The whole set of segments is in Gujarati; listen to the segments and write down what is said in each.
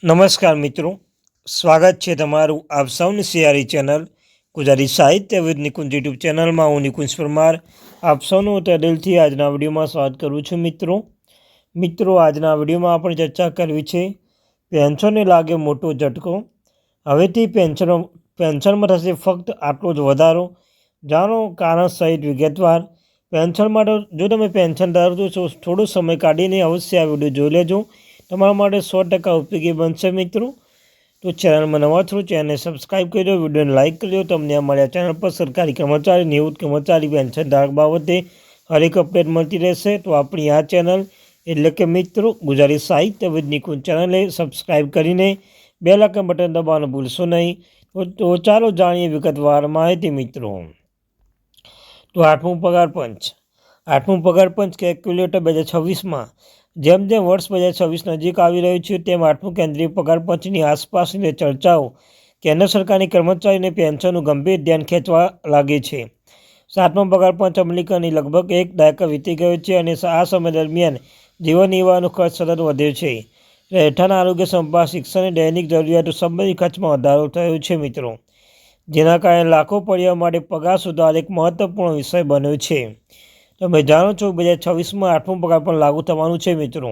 નમસ્કાર મિત્રો, સ્વાગત છે તમારું આપ સૌની સિયારી ચેનલ ગુજરાતી સાહિત્ય વિદ નિકુંજ યુટ્યુબ ચેનલમાં. હું નિકુંજ પરમાર આપ સૌનું દિલથી આજના વિડીયોમાં સ્વાગત કરું છું. મિત્રો આજના વિડીયોમાં આપણે ચર્ચા કરવી છે પેન્શનને લાગે મોટો ઝટકો. હવેથી પેન્શનમાં થશે ફક્ત આટલો જ વધારો. જાણો કારણ સહિત વિગતવાર. પેન્શન માટે જો તમે પેન્શન ધરાવતો છો થોડો સમય કાઢીને અવશ્ય આ વિડીયો જોઈ લેજો. તમારા માટે 100% ઉપયોગી બનશે મિત્રો. તો ચેનલમાં નવા છો ચેનલને સબસ્ક્રાઈબ કરી દો, વિડીયોને લાઇક કરી દો. તમને અમારા ચેનલ પર સરકારી કર્મચારી, નિવૃત્ત કર્મચારી, પેન્શન ધારક બાબતે હરેક અપડેટ મળતી રહેશે. તો આપણી આ ચેનલ એટલે કે મિત્રો ગુજરાતી સાહિત્ય વિદ નિકુંજ ચેનલને સબસ્ક્રાઈબ કરીને બેલ આઇકન બટન દબાવવાનું ભૂલશો નહીં. તો ચાલો જાણીએ વિગતવાર માહિતી મિત્રો. તો આઠમું પગાર પંચ કેલ્ક્યુલેટર 2026માં જેમ જેમ વર્ષ 2026 નજીક આવી રહ્યું છે તેમ આઠમું કેન્દ્રીય પગાર પંચની આસપાસની ચર્ચાઓ કેન્દ્ર સરકારની કર્મચારીઓને પેન્શનનું ગંભીર ધ્યાન ખેંચવા લાગી છે. સાતમો પગાર પંચ અમલીકરણની લગભગ એક દાયકો વીતી ગયો છે અને આ સમય દરમિયાન જીવન નિર્વાહનો ખર્ચ સતત વધ્યો છે. રહેઠાણ, આરોગ્ય સંભાળ, શિક્ષણ અને દૈનિક જરૂરિયાતો સંબંધિત ખર્ચમાં વધારો થયો છે મિત્રો, જેના કારણે લાખો પરિવારો માટે પગાર સુધાર એક મહત્વપૂર્ણ વિષય બન્યો છે. તમે જાણો છો 2026માં આઠમું પગાર પણ લાગુ થવાનું છે મિત્રો.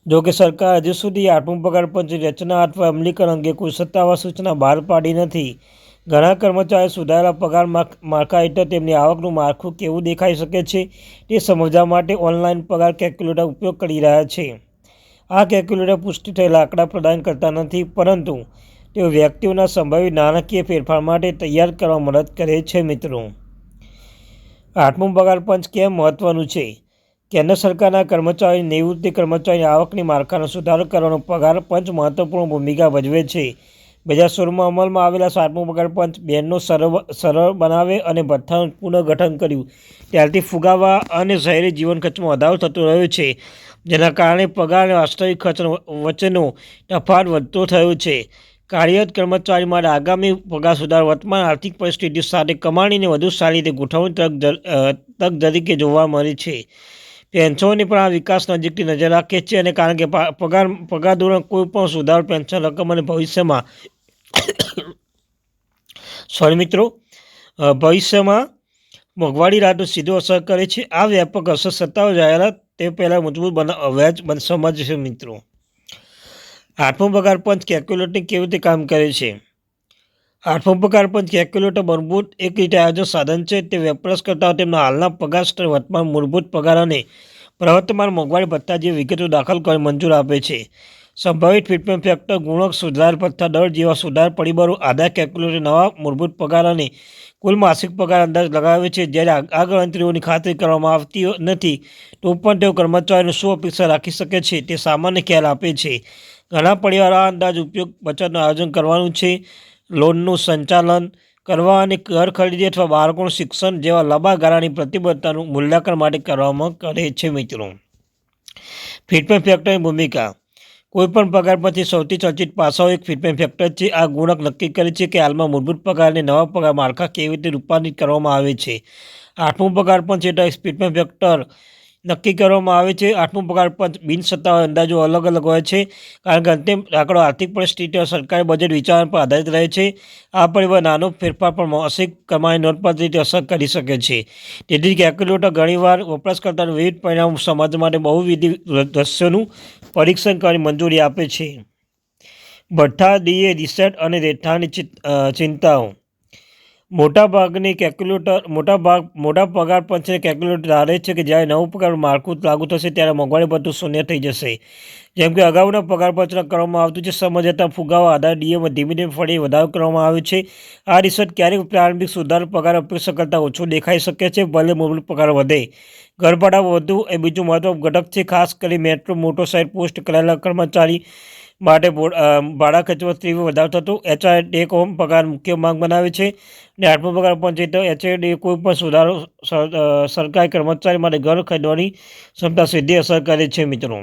જો કે સરકાર હજુ સુધી આઠમું પગાર પંચની રચના અથવા અમલીકરણ અંગે કોઈ સત્તાવાર સૂચના બહાર પાડી નથી. ઘણા કર્મચારીઓ સુધારેલા પગાર માળખા હેઠળ તેમની આવકનું માળખું કેવું દેખાઈ શકે છે તે સમજવા માટે ઓનલાઈન પગાર કેલ્ક્યુલેટર ઉપયોગ કરી રહ્યા છે. આ કેલ્ક્યુલેટર પુષ્ટિ થયેલા આંકડા પ્રદાન કરતા નથી, પરંતુ તેઓ વ્યક્તિઓના સંભવિત નાણાકીય ફેરફાર માટે તૈયાર કરવા મદદ કરે છે મિત્રો. આઠમું પગાર પંચ કેમ મહત્વનું છે? કેન્દ્ર સરકારના કર્મચારી, નિવૃત્ત કર્મચારીની આવકની માળખાનો સુધારો કરવાનો પગાર પંચ મહત્વપૂર્ણ ભૂમિકા ભજવે છે. 2016માં અમલમાં આવેલા સાતમું પગાર પંચ બેનનો સરળ બનાવે અને ભથ્થાનું પુનઃગઠન કર્યું. ત્યારથી ફુગાવા અને શહેરી જીવન ખર્ચમાં વધારો થતો રહ્યો છે, જેના કારણે પગાર અને વાસ્તવિક ખર્ચ વચ્ચેનો તફાવત વધતો થયો છે. કાર્યરત કર્મચારી માટે આગામી પગાર સુધારો વર્તમાન આર્થિક પરિસ્થિતિ સાથે કમાણીને વધુ સારી રીતે ગોઠવણી તક તરીકે જોવા મળે છે. પેન્શનોની પણ આ વિકાસ નજીકથી નજર રાખે છે અને કારણ કે પગાર ધોરણ કોઈ પણ સુધારો પેન્શન રકમ અને ભવિષ્યમાં મોંઘવારી રાહતનો સીધો અસર કરે છે. આ વ્યાપક અસર સત્તાવાર જાહેરાત તે પહેલાં મજબૂત વ્યાજ સમજશે મિત્રો. આઠમું પગાર પંચ કેલ્ક્યુલેટર કેવી રીતે કામ કરે છે? આઠમું પગાર પંચ કેલ્ક્યુલેટર મૂળભૂત એક રીતે આયોજન સાધન છે. તે વપરાશકર્તાઓ તેમના હાલના પગાર સ્તર, વર્તમાન મૂળભૂત પગાર અને પ્રવર્તમાન મોંઘવારી ભથ્થા જેવી વિગતો દાખલ કરી મંજૂર આપે છે. સંભવિત ફિટમેન્ટ ફેક્ટર, ગુણક, સુધાર ભથ્થા દર જેવા સુધાર પરિબળો આધાર કેલ્ક્યુલેટર નવા મૂળભૂત પગાર અને કુલ માસિક પગાર અંદાજ લગાવે છે. જ્યારે આ ગણતરીઓની ખાતરી કરવામાં આવતી નથી તો પણ તેઓ કર્મચારીઓને શું અપેક્ષા રાખી શકે છે તે સામાન્ય ખ્યાલ આપે છે. ઘણા પરિવારો આ અંદાજ ઉપયોગ બચતનું આયોજન કરવાનું છે, લોનનું સંચાલન કરવા અને ઘર ખરીદી અથવા બાળકોનું શિક્ષણ જેવા લાંબા ગાળાની પ્રતિબદ્ધતાનું મૂલ્યાંકન માટે કરવામાં કરે છે મિત્રો. ફિટમેન્ટ ફેક્ટરની ભૂમિકા. કોઈપણ પગાર પછી સૌથી ચર્ચિત પાસાઓ એક ફિટમેન્ટ ફેક્ટર છે. આ ગુણક નક્કી કરે છે કે હાલમાં મૂળભૂત પગાર અને નવા પગાર માળખા કેવી રીતે રૂપાંતરિત કરવામાં આવે છે. આઠમું પગાર પંચ હેઠળ ફિટમેન્ટ ફેક્ટર નક્કી કરવામાં આવે છે. આઠમું પગાર પંચ બિનસત્તાવાર અંદાજો અલગ હોય છે, કારણ કે અંતિમ આંકડો આર્થિક પરિસ્થિતિ અને સરકારી બજેટ વિચારણા પર આધારિત રહે છે. આ પરિબળ નાનો ફેરફાર પણ માસિક કમાણી નોંધપાત્ર રીતે અસર કરી શકે છે. તેથી કેલ્ક્યુલેટર ઘણીવાર વપરાશકર્તાઓને વિવિધ પરિણામો સમાજ માટે બહુવિધ દૃશ્યોનું પરીક્ષણ કરવાની મંજૂરી આપે છે. ભથ્થા, ડીએ, રીસેટ અને રહેઠાણની ચિંતાઓ. મોટા પગાર પંચને કેલ્ક્યુલેટર ધારે છે કે જ્યારે નવું પગાર માળખું લાગુ થશે ત્યારે મોંઘવારી ભથ્થું શૂન્ય થઈ જશે. જેમ કે અગાઉના પગાર પંચમાં કરવામાં આવતું છે. સમય જતાં ફુગાવા આધાર ડીએમાં ધીમે ધીમે ફરી વધારો કરવામાં આવે છે. આ રીસેટ ક્યારેક પ્રારંભિક સુધાર પગાર અપેક્ષા કરતાં ઓછો દેખાઈ શકે છે, ભલે મૂળભૂત પગાર વધે. ઘરભાડા વધુ એ બીજું મહત્વનું ઘટક છે, ખાસ કરીને મેટ્રો, મોટો શહેર, પોસ્ટ કરાયેલા કર્મચારી માટે ભાડા ખર્ચમાં તીવ્ર વધારો થતો. એચઆર ટેક હોમ પગાર મુખ્ય માંગ બનાવે છે અને આઠમું પગાર પંચ હેઠળ એચઆર કોઈ પણ સુધારો સરકારી કર્મચારી માટે ઘર ખરીદવાની ક્ષમતા સીધી અસર કરે છે મિત્રો.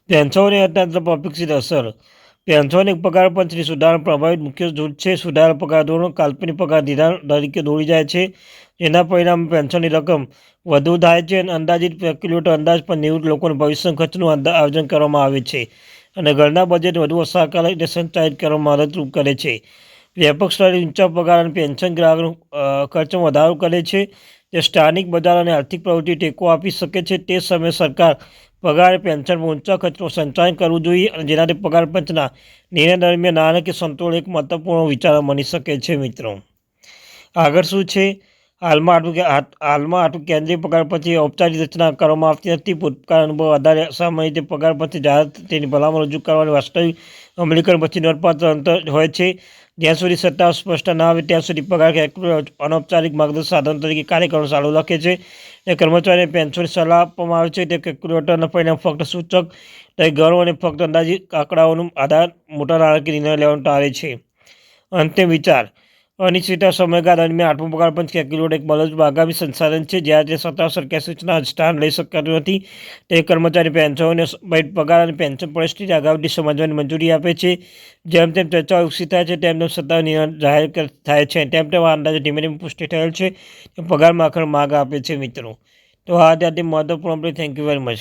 પેન્શનોની અર્થતંત્ર પર અપેક્ષિત અસર. પેન્શનોની પગાર પંચની સુધારણા પ્રભાવિત મુખ્ય જૂથ છે. સુધારેલા પગાર ધોરણો કાલ્પનિક પગાર ધિરાણ તરીકે દોરી જાય છે, જેના પરિણામે પેન્શનની રકમ વધુ થાય છે. અંદાજિત કેલ્ક્યુલેટર અંદાજ પર નિવૃત્ત લોકોના ભવિષ્ય ખર્ચનું આયોજન કરવામાં આવે છે. અને ઘરના બજેટ વધુ અસરકારક રીતે સંચાલિત કરવામાં મદદરૂપ કરે છે. વ્યાપક સ્તરે ઊંચા પગાર અને પેન્શન ગ્રાહકનો ખર્ચમાં વધારો કરે છે, જે સ્થાનિક બજાર અને આર્થિક પ્રવૃત્તિ ટેકો આપી શકે છે. તે સમયે સરકાર પગાર પેન્શનમાં ઊંચા ખર્ચનું સંચાલન કરવું જોઈએ, અને જેનાથી પગાર પંચના નિર્ણય દરમિયાન નાણાકીય સંતુલન એક મહત્વપૂર્ણ વિચાર બની શકે છે. મિત્રો, આગળ શું છે? હાલમાં આટલું કેન્દ્રીય પગાર પંચની ઔપચારિક રચના કરવામાં આવતી નથી. ભૂતકાળ અનુભવ આધારે સામાન્ય રીતે પગાર પંચની જાહેરાત તેની ભલામણ રજૂ કરવાની વાસ્તવિક અમલીકરણ વચ્ચે નોંધપાત્ર અંતર હોય છે. જ્યાં સુધી સત્તા સ્પષ્ટ ના આવે ત્યાં સુધી પગાર કેલ્ક્યુલેટર અનૌપચારિક માર્ગદર્શક સાધન તરીકે કાર્ય કરવાનું ચાલુ રાખે છે. અને કર્મચારીઓને પેન્શનની સલાહ આપવામાં આવે છે. તે કેલ્ક્યુલેટરના પરિણામ ફક્ત સૂચક તરીકે ગણો અને ફક્ત અંદાજિત આંકડાઓના આધારે મોટા નાણાકીય નિર્ણય લેવાનું ટાળે છે. અંતિમ વિચાર: અનિશ્ચિતતા સમયગાળા દરમિયાન આઠમું પગાર પંચ કેલ્ક્યુલેટર એક બળદ આગામી સંસાધન છે. જ્યારે તે સત્તા સરકારી સૂચના સ્થાન લઈ શકાતું નથી, તે કર્મચારી પેન્શનોને બજેટ પગાર અને પેન્શન પરિસ્થિતિ અગાઉથી સમજવાની મંજૂરી આપે છે. જેમ તેમ ચર્ચાઓ વિકસિત થાય છે, તેમ તેમ સત્તાવાર નિર્ણય જાહેર થાય છે, તેમ તેમ આ અંદાજો ધીમે ધીમે પુષ્ટિ થયેલ છે. પગારમાં આખર માર્ગ આપે છે. મિત્રો, તો આ ત્યાંથી મહત્વપૂર્ણ. Thank you very much.